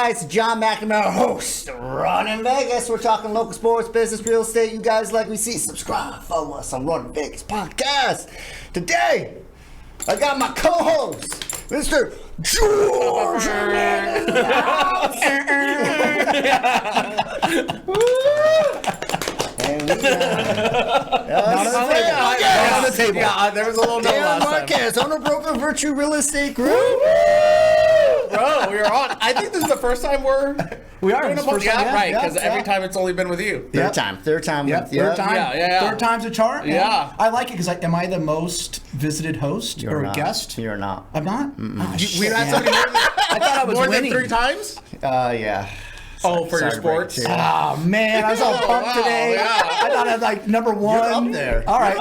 guys? John McNamara, host, Run in Vegas. We're talking local sports, business, real estate. You guys like we see, subscribe, follow us on Run in Vegas podcast. Today, I got my co-host, Mr. George. And we on the table. Yeah, there was a little Darin Marques, owner broker Virtue Real Estate Group. Bro, we are on. I think this is the first time we are in the first time, right? Because every time it's only been with you. Third time. Third time. Yeah. Third time's a charm. Yeah. I like it because am I the most visited host or guest? You're not. I'm not. Oh, We had somebody I thought I was more winning. than 3 times. Yeah. Oh, for your Sorry, sports. Brady, too. Oh man, I was all pumped today. Yeah. I thought I was like number 1. You're up there. All right.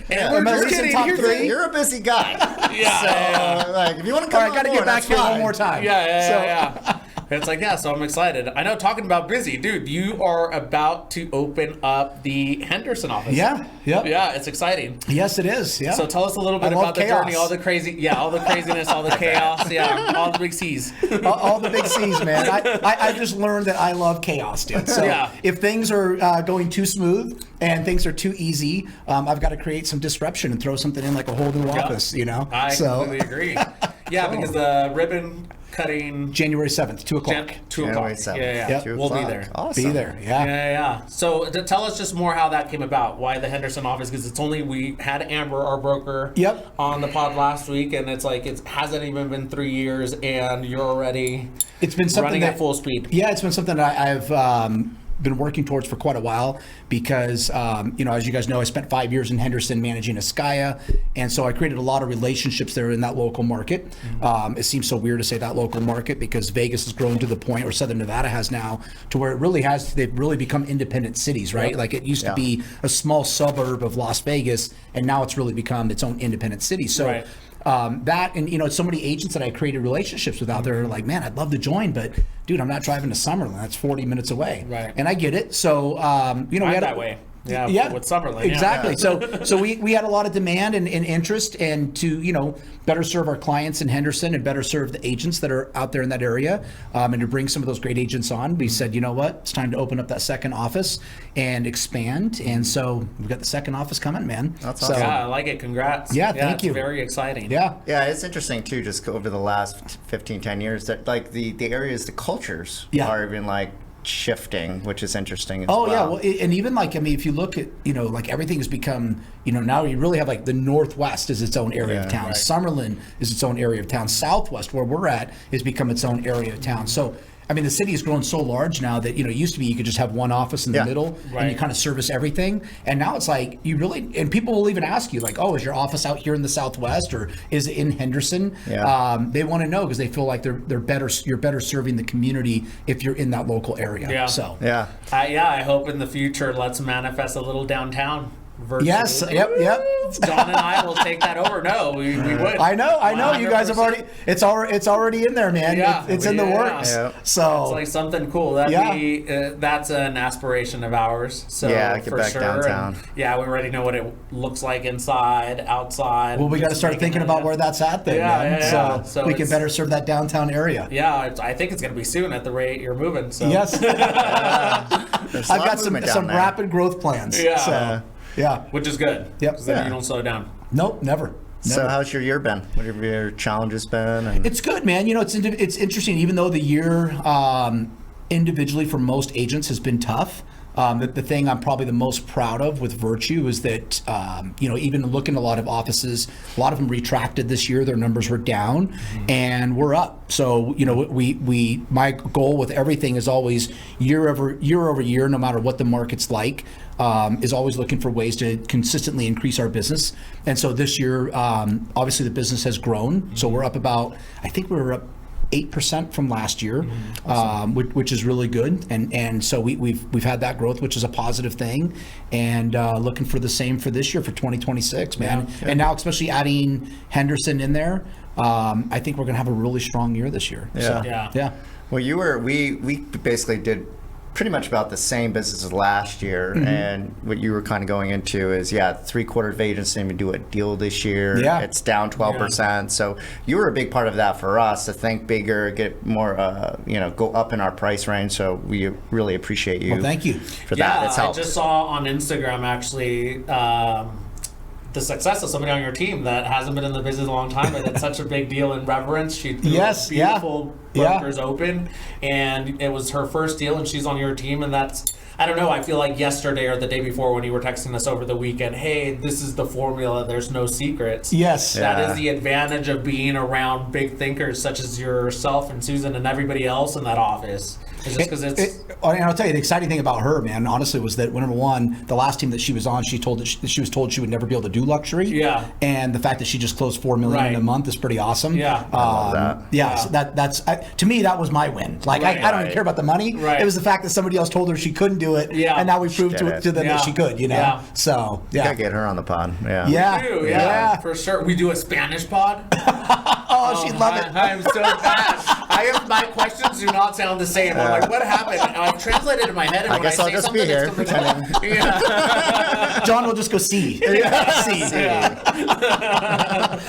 Yeah. Am I We're at least in kidding. top Here's 3? You're a busy guy. Yeah. So, like, if you want to come All right, on got to board, get back that's here fine. one more time. Yeah. It's like, so I'm excited. I know, talking about busy, dude, you are about to open up the Henderson office. Yeah. Yep. Yeah, it's exciting. Yes, it is. Yeah. So tell us a little bit I love about the chaos. journey, all the craziness, all the chaos, all the big C's. all the big C's, man. I just learned that I love chaos, dude. So if things are going too smooth and things are too easy, I've got to create some disruption and throw something in like a whole new office, you know? I completely agree. Yeah, because the ribbon cutting January 7th, 2 o'clock. 2 o'clock. January 7th. Yeah. Yep. 2 We'll be o'clock. there. Awesome. Be there, yeah. Yeah. So tell us just more how that came about. Why the Henderson office? Because we had Amber, our broker, on the pod last week, and it's like it hasn't even been 3 years, and you're already running at full speed. Yeah, it's been something that I've been working towards for quite a while because, as you guys know, I spent 5 years in Henderson managing Askaya, and so I created a lot of relationships there in that local market. It seems so weird to say that local market because Vegas has grown to the point, or Southern Nevada has now, to where they've really become independent cities, right? Like it used to be a small suburb of Las Vegas, and now it's really become its own independent city. So that, and so many agents that I created relationships with out there are like, man, I'd love to join, but dude, I'm not driving to Summerlin. That's 40 minutes away. Right. And I get it. So, we had that way. Yeah, with Summerlin. Exactly. So we had a lot of demand and interest, and to better serve our clients in Henderson and better serve the agents that are out there in that area, and to bring some of those great agents on. We said, you know what, it's time to open up that second office and expand. And so we've got the second office coming, man. That's awesome. Yeah, I like it. Congrats. Yeah, thank you. It's very exciting. Yeah, it's interesting too. Just over the last 10 years, that like the areas, the cultures are even like shifting, which is interesting as well. Well, and even if you look at, like everything has become, now you really have like the Northwest is its own area of town. Right. Summerlin is its own area of town. Southwest, where we're at, has become its own area of town. So, the city has grown so large now that, it used to be you could just have one office in the middle and you kind of service everything. And now it's like and people will even ask you like, oh, is your office out here in the Southwest or is it in Henderson? Yeah. They want to know because they feel like you're better serving the community if you're in that local area. Yeah. So. Yeah. I hope in the future let's manifest a little downtown. Virtually. Yes. Yep. John and I will take that over. No, we would. I know. You guys have 100%. already. It's already in there, man. Yeah, it's in the works. Yeah. So it's like something cool. That's an aspiration of ours. So get for back sure. downtown. And we already know what it looks like inside, outside. well, we got to start thinking about where that's at then, man. Yeah. So we can better serve that downtown area. Yeah, I think it's going to be soon at the rate you're moving. So. Yes. There's a I've lot got of movement some down there. rapid growth plans. Yeah. So, yeah. Which is good. Yep. Because then Yeah. you don't slow down. Nope. Never. So how's your year been? What have your challenges been? And It's good, man. It's interesting. Even though the year individually for most agents has been tough, the thing I'm probably the most proud of with Virtue is that, even looking at a lot of offices, a lot of them retracted this year. Their numbers were down, and we're up. So, my goal with everything is always year over year, no matter what the market's like, is always looking for ways to consistently increase our business. And so this year, obviously the business has grown. So we're up I think we were up 8% from last year, which is really good, and so we've had that growth, which is a positive thing, and looking for the same for this year for 2026, man. And now especially adding Henderson in there, I think we're gonna have a really strong year this year. Yeah. So, yeah. Well, we basically did pretty much about the same business as last year, and what you were kind of going into is, 3/4 of agents didn't even do a deal this year. Yeah. It's down 12%. So you were a big part of that for us to think bigger, get more, go up in our price range. So we really appreciate you. Well, thank you for that. It's I helped. just saw on Instagram actually the success of somebody on your team that hasn't been in the business a long time, but it's such a big deal in Reverence. She threw beautiful brokers open, and it was her first deal, and she's on your team, and that's, I don't know, I feel like yesterday or the day before when you were texting us over the weekend, hey, this is the formula, there's no secrets. Yes. That is the advantage of being around big thinkers such as yourself and Susan and everybody else in that office. It's just because and I'll tell you, the exciting thing about her, man, honestly, was that number one, the last team that she was on, she was told she would never be able to do luxury. Yeah. And the fact that she just closed $4 million in a month is pretty awesome. Yeah. I love that. Yeah. So that's to me, that was my win. Like I don't even care about the money. Right. It was the fact that somebody else told her she couldn't do it. Yeah. And now we proved to them that she could. Yeah. So You gotta get her on the pod. Yeah. Yeah. We do, for sure. We do a Spanish pod. Oh, she'd love it. I'm so bad. My questions do not sound the same. I'm like, what happened? And I've translated in my head, and I when guess I I'll say just something, be here it's pretending. John will just go see. See.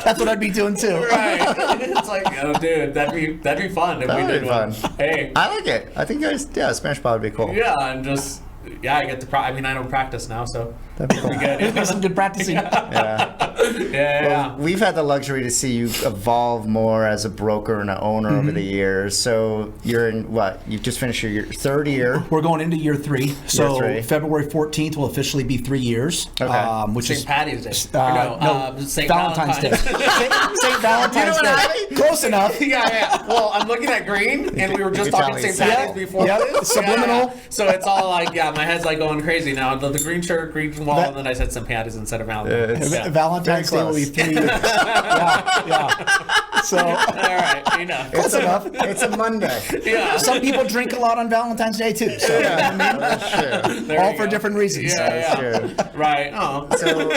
That's what I'd be doing too. Right. It's like, oh, dude, that'd be fun if we did one. Hey. I like it. I think Spanish pod would be cool. Yeah, and just I get to. I don't practice now, so that'd be cool. Good. Some good practicing. Yeah. We've had the luxury to see you evolve more as a broker and an owner over the years. So you're in what? You've just finished your third year. We're going into year 3. So Year 3. February 14th will officially be 3 years. Okay. Which St. is Patty's Day. St. Valentine's Day. St. Valentine's Day. Close enough. Yeah. Well, I'm looking at green, and we were just talking St. Patty's before. Yep. Subliminal. Yeah. So it's all like, my head's like going crazy now. The green shirt, green wall, and then I said St. Patty's instead of Valentine's. Valentine's Day will be 3 years. Yeah. So, all right, close enough. It's a Monday. Yeah. Some people drink a lot on Valentine's Day too. So, That's true. all for different reasons. That's true. Right. Oh. So,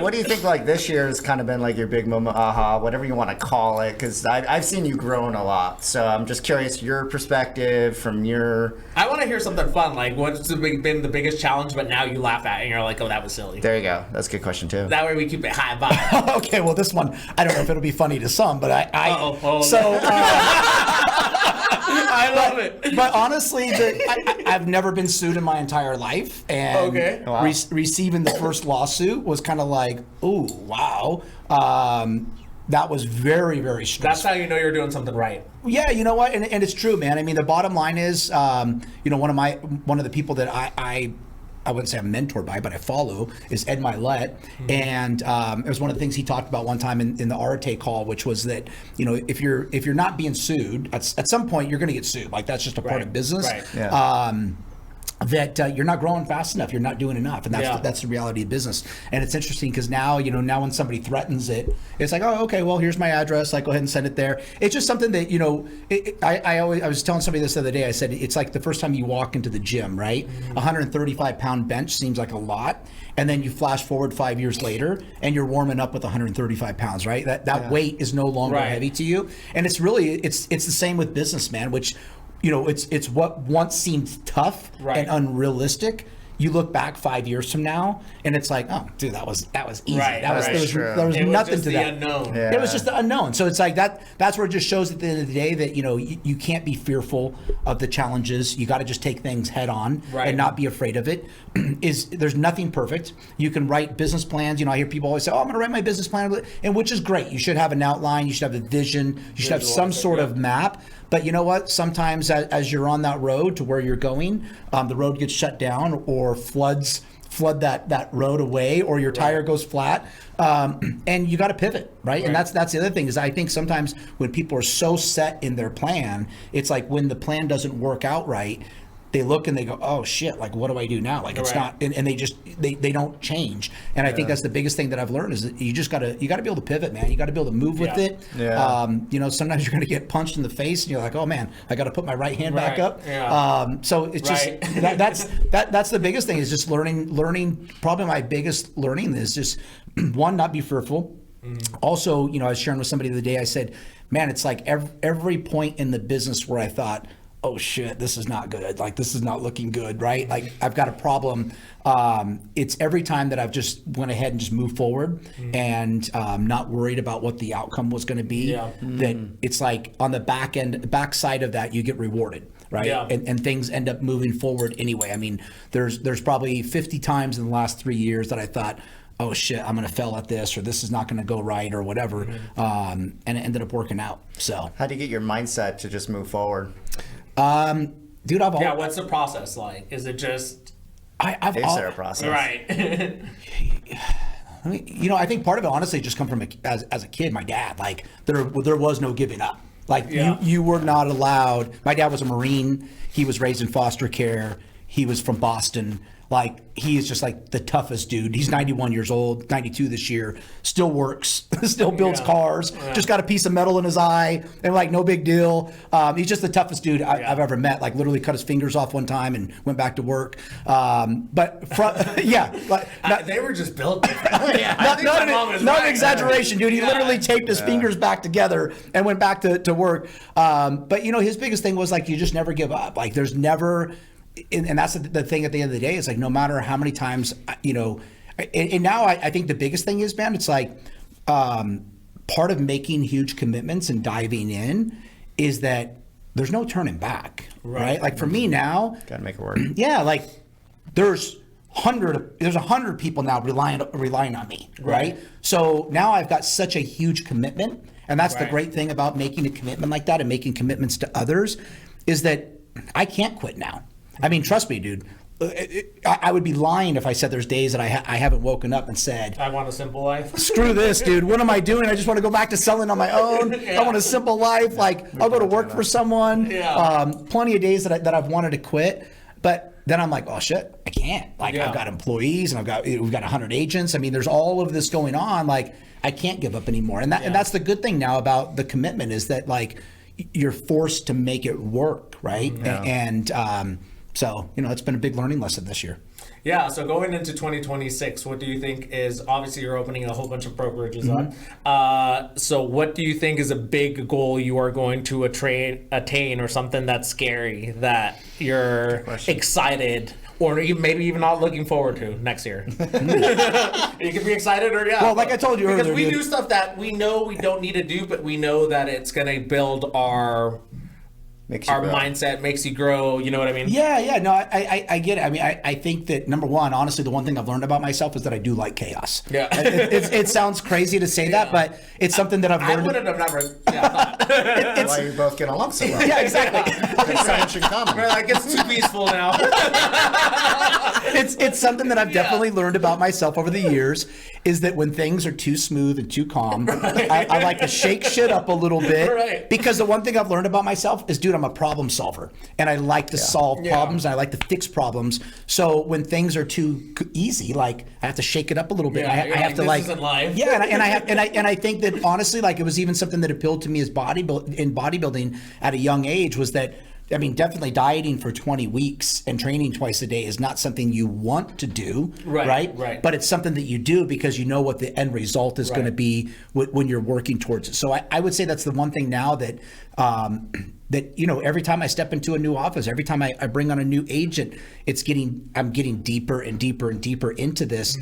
what do you think? Like this year has kind of been like your big moment, whatever you want to call it, because I've seen you growing a lot. So I'm just curious your perspective from your. I want to hear something fun. Like, what's been the biggest challenge, but now you laugh at it and you're like, oh, that was silly. There you go. That's a good question too. That way we keep it high vibe. Okay, well, this one, I don't know if it'll be funny to some, but I love it. But honestly, I've never been sued in my entire life, and Wow. receiving the first lawsuit was kind of like, ooh, wow. That was very, very stressful. That's how you know you're doing something right. Yeah, you know what, and it's true, man. I mean, the bottom line is, one of the people that I wouldn't say I'm mentored by, but I follow, is Ed Milet. And it was one of the things he talked about one time in the Arte call, which was that, if you're not being sued, at some point you're going to get sued. Like, that's just a part of business. Right. Yeah. That you're not growing fast enough, you're not doing enough, and that's the reality of business. And it's interesting because now when somebody threatens it, it's like, oh, okay, well, here's my address, like, go ahead and send it there. It's just something that I was telling somebody this the other day. I said it's like the first time you walk into the gym, right? 135-pound bench seems like a lot, and then you flash forward 5 years later, and you're warming up with 135 pounds, right? That weight is no longer heavy to you, and it's the same with business, man. Which it's what once seemed tough and unrealistic. You look back 5 years from now, and it's like, oh, dude, that was easy. Right, there was nothing to that. Unknown. Yeah. It was just the unknown. So it's like that's where it just shows at the end of the day that you can't be fearful of the challenges. You got to just take things head on and not be afraid of it. There's nothing perfect. You can write business plans. I hear people always say, oh, I'm going to write my business plan, and which is great. You should have an outline. You should have a vision. You should have some sort of map. But you know what? Sometimes as you're on that road to where you're going, the road gets shut down or flood that road away, or your tire goes flat, and you got to pivot, right? And that's the other thing is I think sometimes when people are so set in their plan, it's like when the plan doesn't work out right, they look and they go, oh shit, like what do I do now? Like it's not, and they don't change. And I think that's the biggest thing that I've learned is that you gotta be able to pivot, man. You got to be able to move with it. Yeah. Sometimes you're going to get punched in the face and you're like, oh man, I got to put my right hand back up. Yeah. So it's just, that's the biggest thing is just learning. Probably my biggest learning is just one, not be fearful. Also, I was sharing with somebody the other day, I said, man, it's like every point in the business where I thought, oh shit, this is not good. Like, this is not looking good, right? Like, I've got a problem. It's every time that I've just went ahead and just moved forward and not worried about what the outcome was going to be, that it's like on the back side of that, you get rewarded. Right. Yeah. And things end up moving forward anyway. I mean, there's probably 50 times in the last 3 years that I thought, oh shit, I'm going to fail at this, or this is not going to go right, or whatever. And it ended up working out. So How do you get your mindset to just move forward? dude, what's the process like? Is it just Is there a process? right? I mean, I think part of it honestly just come from as a kid, my dad, like there was no giving up. Like you were not allowed. My dad was a Marine. He was raised in foster care. He was from Boston. Like, he is just like the toughest dude. He's 91 years old, 92 this year, still works, still builds cars, just got a piece of metal in his eye, and like, no big deal. He's just the toughest dude I've ever met. Like, literally cut his fingers off one time and went back to work. But They were just built different. not an exaggeration, dude. He literally taped his fingers back together and went back to work. But his biggest thing was like, you just never give up. Like, there's never. And that's the thing at the end of the day. It's like, no matter how many times, and now I think the biggest thing is, man, it's like part of making huge commitments and diving in is that there's no turning back, right? Like, for me now, Gotta make it work. yeah, like there's 100 people now relying on me, right? So now I've got such a huge commitment, and that's the great thing about making a commitment like that and making commitments to others, is that I can't quit now. I mean, trust me, dude. I would be lying if I said there's days that I haven't woken up and said, I want a simple life. Screw this, dude. What am I doing? I just want to go back to selling on my own. I want a simple life. Like, I'll go to work for someone. Plenty of days that I've wanted to quit. But then I'm like, oh shit, I can't. Like, I've got employees and we've got 100 agents. I mean, there's all of this going on. Like, I can't give up anymore. And that's the good thing now about the commitment, is that like, you're forced to make it work, right? And so, it's been a big learning lesson this year. Yeah, so going into 2026, what do you think is, obviously you're opening a whole bunch of brokerages up. So what do you think is a big goal you are going to attain, or something that's scary that you're excited, or maybe even not looking forward to next year? You can be excited or Well, like I told you earlier, because we do stuff that we know we don't need to do, but we know that it's going to build our mindset, makes you grow. You know what I mean? Yeah. No, I get it. I mean, I think that, number one, honestly, the one thing I've learned about myself is that I do like chaos. Yeah. It sounds crazy to say that, but it's something that I've learned. I wouldn't have never thought. That's why you both get along so well. Yeah, exactly. So much in common. We're like, it's too peaceful now. It's something that I've definitely learned about myself over the years, is that when things are too smooth and too calm, I like to shake shit up a little bit. Right. Because the one thing I've learned about myself is, dude, I'm a problem solver, and I like to solve problems, and I like to fix problems. So when things are too easy, like, I have to shake it up a little bit. I have to, like, this isn't life. Yeah, and I think that, honestly, like, it was even something that appealed to me as bodybuilding at a young age, was that, I mean, definitely dieting for 20 weeks and training twice a day is not something you want to do, right? But it's something that you do because you know what the end result is going to be when you're working towards it. So I would say that's the one thing now that every time I step into a new office, every time I bring on a new agent, I'm getting deeper and deeper and deeper into this,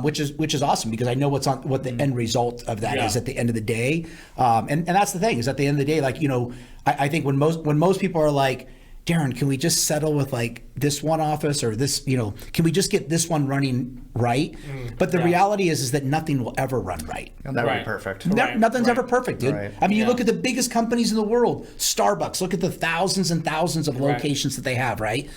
which is awesome, because I know what the end result of that is at the end of the day. And that's the thing, is at the end of the day, like, I think when most people are like, Darin, can we just settle with like this one office, or this, can we just get this one running right? But the reality is that nothing will ever run right. And that would be perfect. Nothing's ever perfect, dude. Right. I mean, you look at the biggest companies in the world, Starbucks, look at the thousands and thousands of locations that they have, right?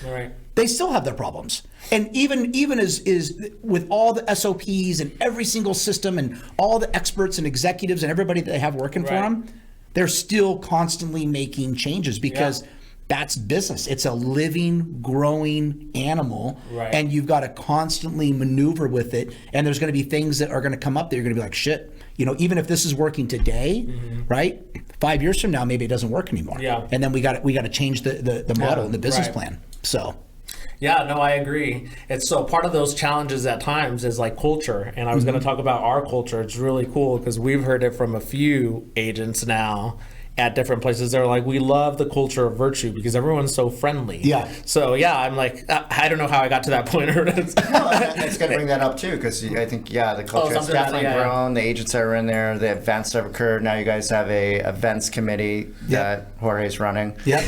They still have their problems. And even as with all the SOPs and every single system and all the experts and executives and everybody that they have working for them, they're still constantly making changes, because that's business. It's a living, growing animal, and you've got to constantly maneuver with it. And there's going to be things that are going to come up that you're going to be like, shit, even if this is working today, right? 5 years from now, maybe it doesn't work anymore. And then we got to change the model and the business plan. So. Yeah, no, I agree. It's so part of those challenges at times is like culture. And I was going to talk about our culture. It's really cool because we've heard it from a few agents now. at different places, they're like, we love the culture of Virtue because everyone's so friendly. Yeah. So yeah, I'm like, I don't know how I got to that point. It's going to bring that up too, because I think the culture has something definitely like that, grown. The agents that are in there, the events that have occurred. Now you guys have a events committee that Jorge's running. Yep.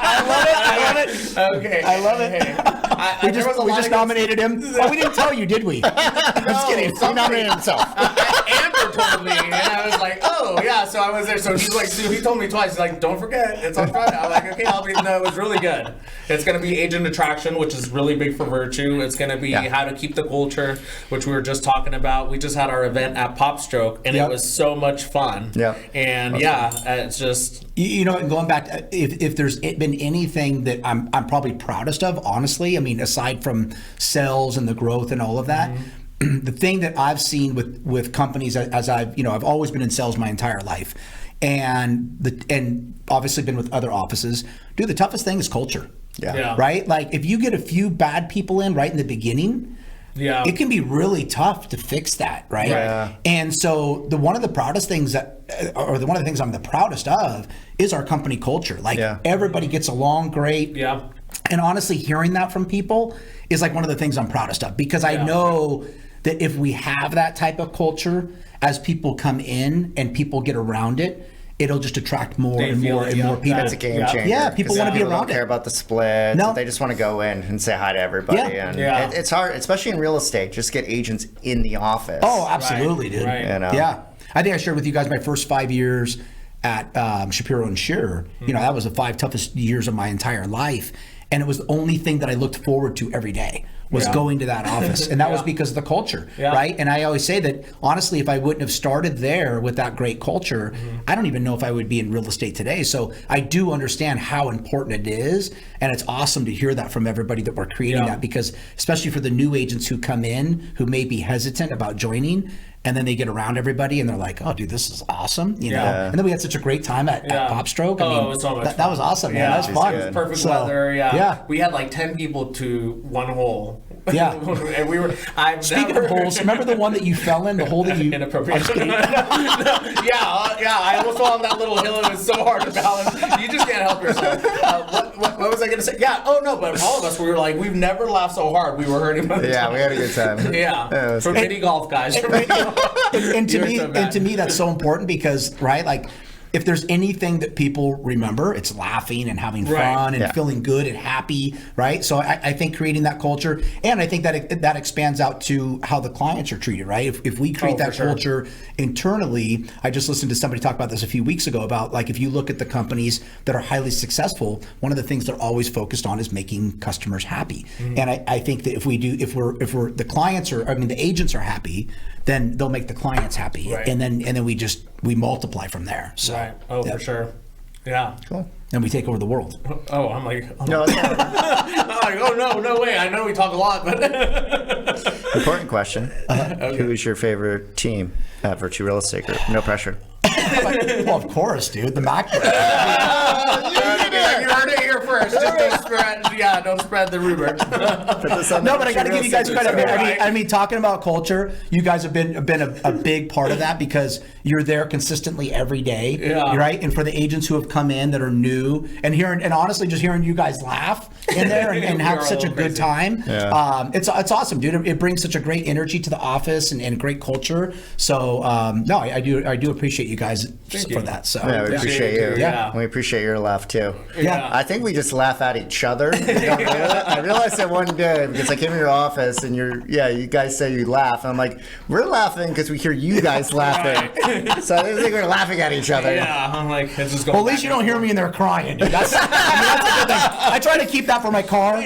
I love it. Okay. I love it. We just nominated him. Oh, we didn't tell you, did we? I'm just kidding. He nominated himself. Amber told me, and I was like, oh yeah. So I was there. So he's like, so he told me twice. He's like, don't forget, it's on Friday. I'm like, okay, I'll be. No, it was really good. It's gonna be agent attraction, which is really big for Virtue. It's gonna be how to keep the culture, which we were just talking about. We just had our event at PopStroke, and it was so much fun. Yeah. And it's just. You know, and going back, if there's been anything that I'm probably proudest of, honestly, I mean, aside from sales and the growth and all of that, the thing that I've seen with companies as I've always been in sales my entire life, and obviously been with other offices, dude, the toughest thing is culture. Yeah. Right? Like if you get a few bad people in right in the beginning, it can be really tough to fix that, right? Yeah. And so one of the proudest things one of the things I'm the proudest of is our company culture. Like everybody gets along great. Yeah. And honestly, hearing that from people is like one of the things I'm proudest of, because I know that if we have that type of culture, as people come in and people get around it, it'll just attract more and more people. That's a game changer. Yeah, people want to be around it. They don't care about the split. No. They just want to go in and say hi to everybody. And it's hard, especially in real estate, just get agents in the office. Oh, absolutely, dude. Right. You know? Yeah. I think I shared with you guys my first 5 years at Shapiro and Shearer. You know, that was the 5 toughest years of my entire life. And it was the only thing that I looked forward to every day was going to that office. And that was because of the culture, right? And I always say that, honestly, if I wouldn't have started there with that great culture, I don't even know if I would be in real estate today. So I do understand how important it is. And it's awesome to hear that from everybody that we're creating that, because especially for the new agents who come in, who may be hesitant about joining, and then they get around everybody and they're like, oh, dude, this is awesome. You know? And then we had such a great time at PopStroke. I mean, it was so much fun. That was awesome, man. That was fun. It was perfect weather. Yeah. We had like 10 people to one hole. Yeah. And we were. Speaking of holes, remember the one that you fell in, the hole that you. Inappropriate. I almost fell on that little hill. It was so hard to balance. You just can't help yourself. What was I going to say? Yeah. Oh, no, but all of us, we were like, we've never laughed so hard. We were hurting by the time. We had a good time. Yeah. From mini golf guys. And to me, that's so important because, right, like, if there's anything that people remember, it's laughing and having fun and feeling good and happy, right? So I think creating that culture, and I think that expands out to how the clients are treated, right? If we create that culture internally, I just listened to somebody talk about this a few weeks ago about, like, if you look at the companies that are highly successful, one of the things they're always focused on is making customers happy. And I think that if we're the clients are, I mean, the agents are happy, then they'll make the clients happy, and then we multiply from there. So, right. Oh, for sure. Yeah. Cool. And we take over the world. Oh, I'm like, No, it's not. I'm like, no way. I know we talk a lot, but Important question. Who is your favorite team at Virtue Real Estate Group? No pressure. Well, of course, dude. The Mac. you heard it here first. Just don't spread the rumor. No, but I got to give you guys credit. I mean, talking about culture, you guys have been a big part of that because you're there consistently every day, right? And for the agents who have come in that are new and honestly, just hearing you guys laugh in there and have such a good time, it's awesome, dude. It brings such a great energy to the office and great culture. So no, I do appreciate you guys for that. So we appreciate you. Yeah. We appreciate your laugh too. Yeah. I think we just laugh at each other. I realized that one day because I came in your office and you guys say you laugh. And I'm like, we're laughing because we hear you guys laughing. So I think we're laughing at each other. Yeah, I'm like, it's just going. Well, at least you don't hear me in there crying, dude. That's a good thing. I try to keep that for my car.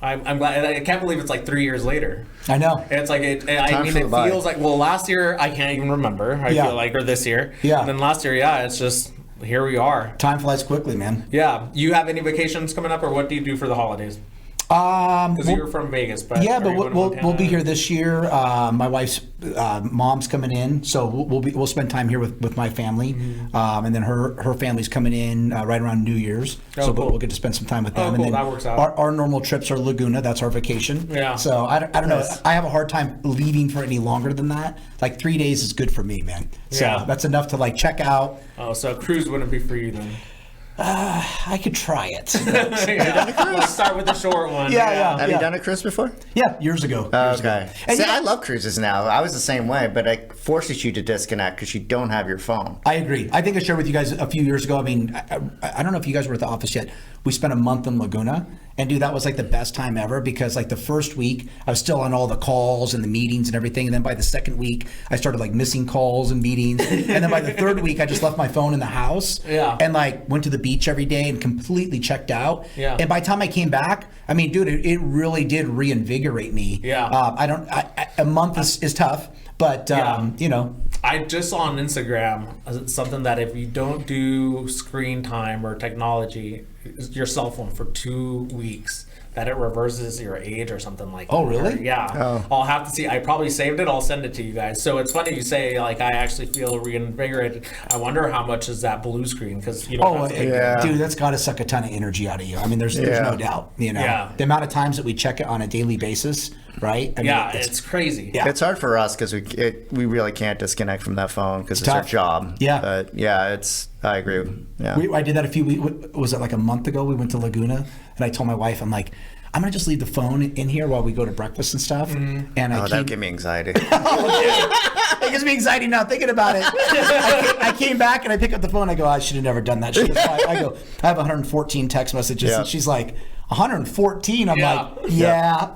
I'm glad. I can't believe it's like 3 years later. I know. It's like it feels like, well, last year I can't even remember. I feel like, or this year. Yeah. And then last year, it's just here we are. Time flies quickly, man. Yeah. You have any vacations coming up, or what do you do for the holidays? Because you're from Vegas, but yeah, but are you going to we'll Montana? be here this year. My wife's mom's coming in, so we'll spend time here with my family, and then her family's coming in right around New Year's. Oh, so cool. we'll get to spend some time with them. Oh, and cool. then That works out. Our normal trips are Laguna. That's our vacation. Yeah. So I don't know. Nice. I have a hard time leaving for any longer than that. Like 3 days is good for me, man. So Yeah. that's enough to like check out. Oh, so a cruise wouldn't be for you then. I could try it. Let's start with the short one. Yeah. Have you done a cruise before? Yeah, years ago. Years ago. Okay. And See, yeah, I love cruises now. I was the same way, but it forces you to disconnect because you don't have your phone. I agree. I think I shared with you guys a few years ago. I mean, I don't know if you guys were at the office yet. We spent a month in Laguna, and dude, that was like the best time ever because like the first week I was still on all the calls and the meetings and everything, and then by the second week I started like missing calls and meetings, and then by the third week I just left my phone in the house, and like went to the beach every day and completely checked out. Yeah. And by the time I came back, I mean, dude, it really did reinvigorate me. Yeah. A month is tough, but you know. I just saw on Instagram something that if you don't do screen time or technology, your cell phone for 2 weeks, that it reverses your age or something like that. Oh, really? Yeah. Oh. I'll have to see. I probably saved it. I'll send it to you guys. So it's funny you say, like, I actually feel reinvigorated. I wonder how much is that blue screen because you don't have to take yeah. Dude, that's got to suck a ton of energy out of you. I mean, there's no doubt. You know, Yeah. the amount of times that we check it on a daily basis, right? I mean, Yeah, it's crazy. Yeah. It's hard for us because we really can't disconnect from that phone because it's our tough. job. Yeah. But yeah, I agree. Yeah. I did that a few weeks. Was it like a month ago? We went to Laguna, and I told my wife, I'm like, I'm gonna just leave the phone in here while we go to breakfast and stuff. And that would give me anxiety. It gives me anxiety now thinking about it. I came back and I pick up the phone. I go, I should have never done that. She goes, why? I go, I have 114 text messages, Yeah. and she's like, 114. I'm Yeah. like, yeah.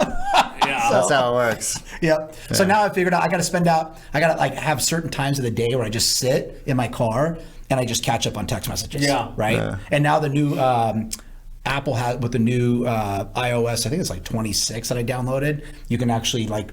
Yeah. That's how it works. Yep. So now I figured out I got to like have certain times of the day where I just sit in my car and I just catch up on text messages. Yeah. Right. Yeah. And now the new Apple has with the new iOS, I think it's like 26 that I downloaded. You can actually like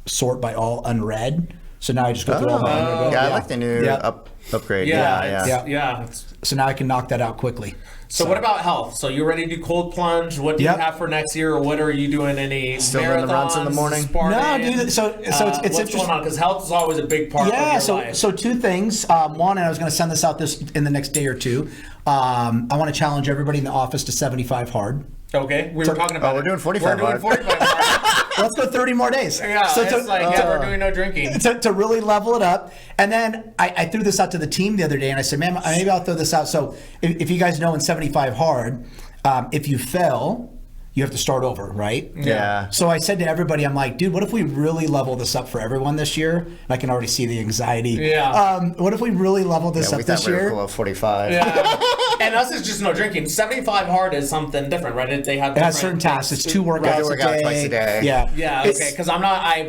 sort by all unread. So now I just go through all my unread. Yeah, I like the new Yeah. upgrade. Yeah. Yeah. Yeah. So now I can knock that out quickly. So what about health? So you ready to do cold plunge? What do you Yep. have for next year? Or what are you doing? Any Still doing the runs in the marathons, morning? Spartan? No, dude. So it's what's interesting. going on? Because health is always a big part of Yeah, your so life. so two things. One, and I was going to send this out in the next day or two. I want to challenge everybody in the office to 75 hard. Okay, we were talking about we're it. doing 45 We're doing hard. 45 hard. Let's go 30 more days. Yeah, So it's like, we're doing no drinking. to really level it up. And then I threw this out to the team the other day, and I said, man, maybe I'll throw this out. So if you guys know in 75 hard, if you fail, you have to start over, right? Yeah. So I said to everybody, I'm like, dude, what if we really level this up for everyone this year? And I can already see the anxiety. Yeah. What if we really level this We up thought this we were year? cool at 45. Yeah. And us is just no drinking. 75 hard is something different, right? They have It has different certain tasks. It's 2 Right, workouts they work out twice a day. Yeah. Yeah, It's- okay. Because I've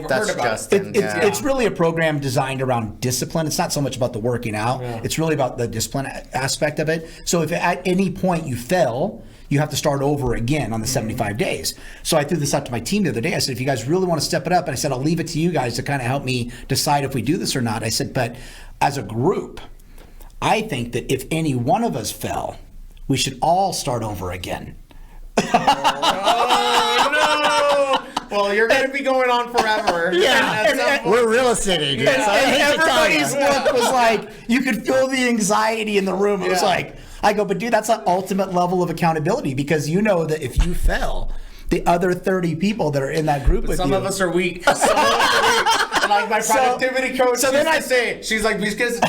That's heard about Justin. it. It's really a program designed around discipline. It's not so much about the working out. Yeah. It's really about the discipline aspect of it. So if at any point you fail, you have to start over again on the 75 days. So I threw this out to my team the other day. I said, if you guys really want to step it up, and I said, I'll leave it to you guys to kind of help me decide if we do this or not. I said, but as a group, I think that if any one of us fell, we should all start over again. Oh, no! Well, you're going to be going on forever. We're real estate agents. Yeah. So I hate to tell Everybody's you. look was like, you could feel the anxiety in the room. It was Yeah. like, I go, but dude, that's an ultimate level of accountability because you know that if you fell, the other 30 people that are in that group with Some you. of us are weak. Some of us are weak. And like my productivity coach so then used I- to say, she's like, just because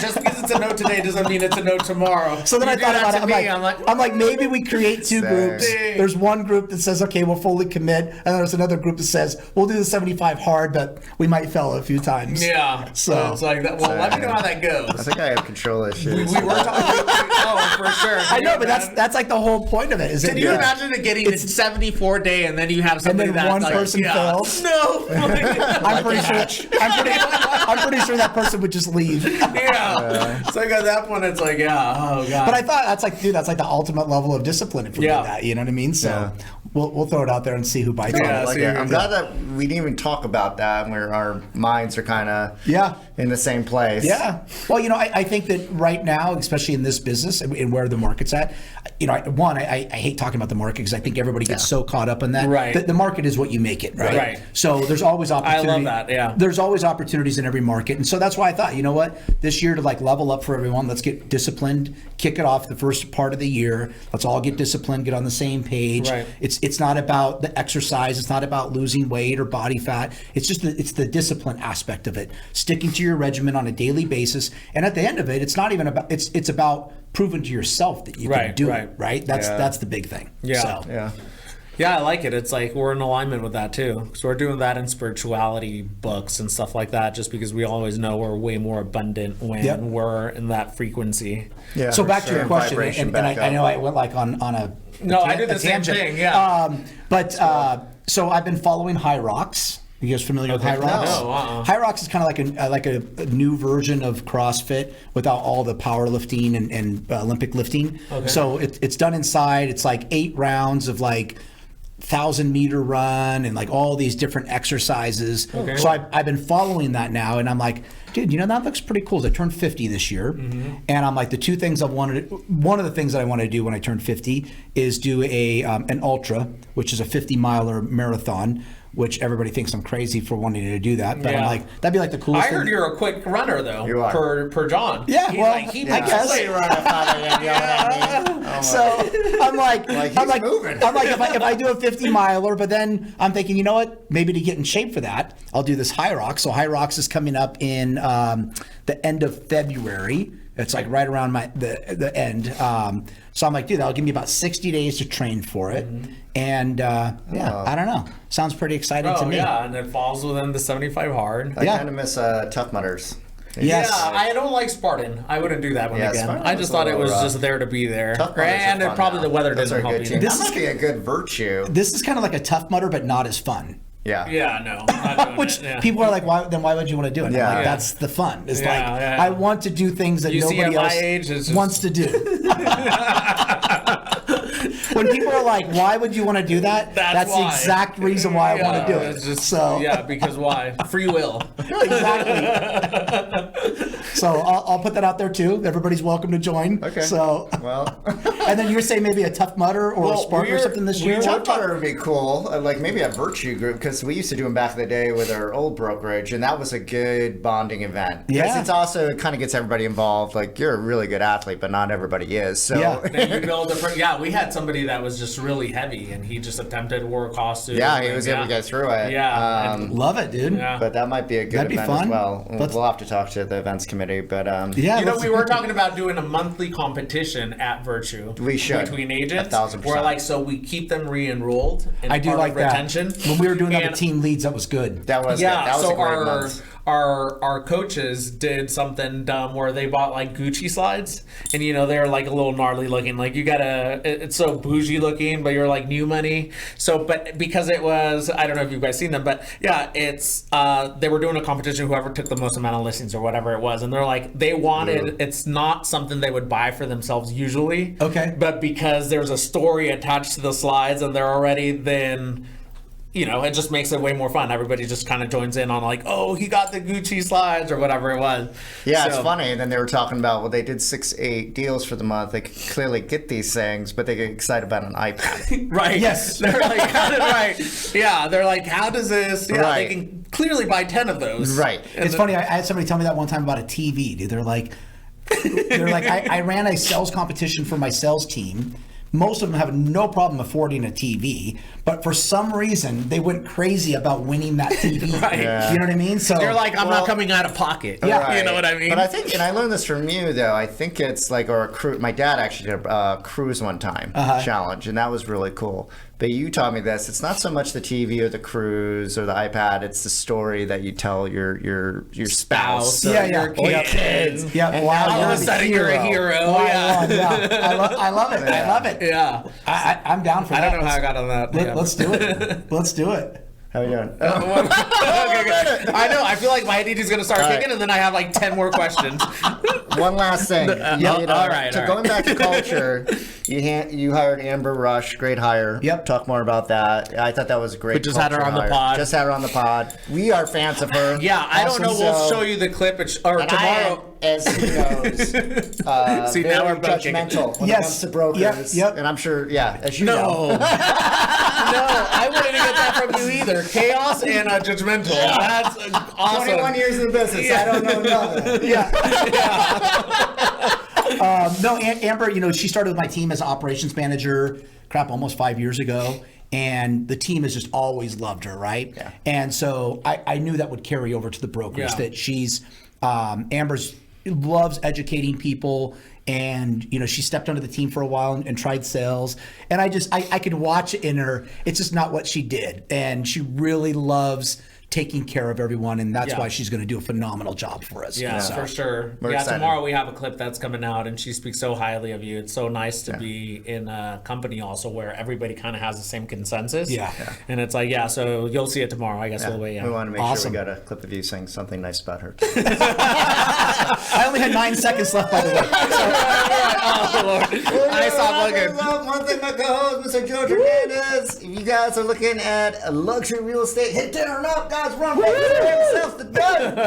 it's a no today doesn't mean it's a no tomorrow. So then You I do thought that about to it. me, I'm like, maybe we create two Same. groups. There's one group that says, okay, we'll fully commit. And then there's another group that says, we'll do the 75 hard, but we might fail a few times. yeah. So it's like that. Well, let me know how that I goes. think I have control issues. We were talking. Oh, for sure. I know, but that's like the whole point of it. Is Can it, you imagine it getting to 74 day and then you have somebody then that's one like, person fails? No. I'm pretty sure that person would just leave. Yeah. So like at that point, it's like, yeah, oh god. But I thought that's like the ultimate level of discipline if we Yeah. did that. You know what I mean? So We'll throw it out there and see who bites Yeah, on it. Like it. I'm glad that we didn't even talk about that, where our minds are kind of in the same place. Yeah. Well, I think that right now, especially in this business and where the market's at, I hate talking about the market because I think everybody gets so caught up in that. Right. The market is what you make it, right? Right. So there's always opportunity. I love that, yeah. There's always opportunities in every market. And so that's why I thought, you know what, this year to level up for everyone, let's get disciplined, kick it off the first part of the year. Let's all get disciplined, get on the same page. Right. It's not about the exercise. It's not about losing weight or body fat. It's just it's the discipline aspect of it. Sticking to your regimen on a daily basis. And at the end of it, it's not even about, it's about proving to yourself that you can do it, right? That's the big thing. Yeah. So. Yeah, I like it. It's like we're in alignment with that too. So we're doing that in spirituality books and stuff like that, just because we always know we're way more abundant when we're in that frequency. Yeah. So back to your question, and I know I went on a I do the same thing. Yeah. So I've been following Hyrox. You guys familiar with Hyrox? No. Hyrox is kind of like a new version of CrossFit without all the powerlifting and Olympic lifting. Okay. So it's done inside. It's like 8 rounds of 1,000-meter run and all these different exercises. Okay. So I've been following that now, and I'm like, dude, that looks pretty cool. I turned 50 this year, and I'm like, one of the things that I wanted to do when I turned 50 is do an ultra, which is a 50-miler marathon, which everybody thinks I'm crazy for wanting to do that. But I'm like, that'd be the coolest thing. I heard you're a quick runner, though, you are. per John. Yeah, I guess. So I'm like, moving. I'm like, if I do a 50-miler, but then I'm thinking, you know what? Maybe to get in shape for that, I'll do this Hyrox. So Hyrox is coming up in the end of February. It's right around the end. So I'm like, dude, that'll give me about 60 days to train for it. And I don't know. Sounds pretty exciting to me. Yeah, and it falls within the 75 hard. I kind of miss Tough Mudders. Yes. Yeah, I don't like Spartan. I wouldn't do that one again. Spartan I just thought it was just there to be there. And probably the weather didn't help either. This must be a good virtue. This is kind of like a Tough Mudder, but not as fun. Yeah. Yeah, no. Not doing Which it. people are like, why would you want to do it? Yeah. Like, that's the fun. It's Yeah. I want to do things that nobody else wants to do. When people are like, why would you want to do that? That's the exact reason why I want to do it. It's just, because why? Free will. Exactly. So I'll put that out there too. Everybody's welcome to join. Okay. So well, and then you're saying maybe a Tough Mudder or a Spartan or something this year. Tough Mudder would be cool. Maybe a virtue group, because we used to do them back in the day with our old brokerage, and that was a good bonding event. Yeah. It's also, it kind of gets everybody involved. You're a really good athlete, but not everybody is. So Then you build we had somebody that was just really heavy, and he just attempted to wear a costume. Yeah, he was able to get through it. Yeah. Love it, dude. Yeah. But that might be a good event fun. as well. We'll have to talk to the events committee, but we were talking about doing a monthly competition at Virtue. We should. Between agents. 1,000%. Where so we keep them re-enrolled. I do like that. Retention. When we were doing that with team leads, that was good. That was good. That was a great month. Our coaches did something dumb where they bought Gucci slides, and they're a little gnarly looking. You gotta, it's so bougie looking, but you're new money. So, but because it was, I don't know if you guys seen them, but yeah, it's they were doing a competition. Whoever took the most amount of listings or whatever it was, and they're they wanted. It's not something they would buy for themselves usually. Okay. But because there's a story attached to the slides, and they're already then. It just makes it way more fun. Everybody just kind of joins in on oh, he got the Gucci slides or whatever it was. Yeah, it's funny. And then they were talking about, they did 6-8 deals for the month. They could clearly get these things, but they get excited about an iPad. Right. Yes. They're right. Yeah, they're how does this? Yeah, right. They can clearly buy 10 of those. Right. It's funny. I had somebody tell me that one time about a TV, dude. They're like, I ran a sales competition for my sales team. Most of them have no problem affording a TV, but for some reason they went crazy about winning that TV. Right. Yeah. You know what I mean? So they're I'm not coming out of pocket. Yeah. Right. You know what I mean? But I think, and I learned this from you though, I think it's or a cruise. My dad actually did a cruise one time challenge, and that was really cool. But you taught me this. It's not so much the TV or the cruise or the iPad. It's the story that you tell your spouse. Or Yeah. your kids. Yeah. And Wow. All of a sudden you're a hero. Yeah. I love it. I love it. Yeah. I'm down for that. I don't know how I got on that. Let's do it. Let's do it. How you doing? Okay, I know. I feel like my ADD is going to start kicking, and then I have 10 more questions. One last thing. All right. Going back to culture, you hired Amber Rush. Great hire. Yep. Talk more about that. I thought that was a great. We just had her on the hire. pod. Just had her on the pod. We are fans of her. Yeah, I don't know. We'll So- show you the clip or And tomorrow. as he knows, See, very now we're broken. judgmental when it Yes. comes to brokers. Yep. And I'm sure, as you know. No. No, I wouldn't get that from you either. Chaos and judgmental. That's awesome. 21 years in the business. I don't know nothing. No, Amber, she started with my team as operations manager, almost 5 years ago. And the team has just always loved her, right? Yeah. And so I knew that would carry over to the brokers, that she's, Amber's loves educating people. And, she stepped onto the team for a while and tried sales. And I could watch it in her. It's just not what she did. And she really loves taking care of everyone, and that's why she's going to do a phenomenal job for us. Yeah, So, for sure. We're excited. Tomorrow we have a clip that's coming out, and she speaks so highly of you. It's so nice to be in a company also where everybody kind of has the same consensus. Yeah. And it's like, so you'll see it tomorrow. I guess we'll wait. We want to make Awesome. sure we got a clip of you saying something nice about her. I only had 9 seconds left, by the way. Oh, Lord. I stopped looking. One thing, my co-host, Mr. George Hernandez. If you guys are looking at a luxury real estate, hit down and up, guys. Run, baby. Yourself the gun.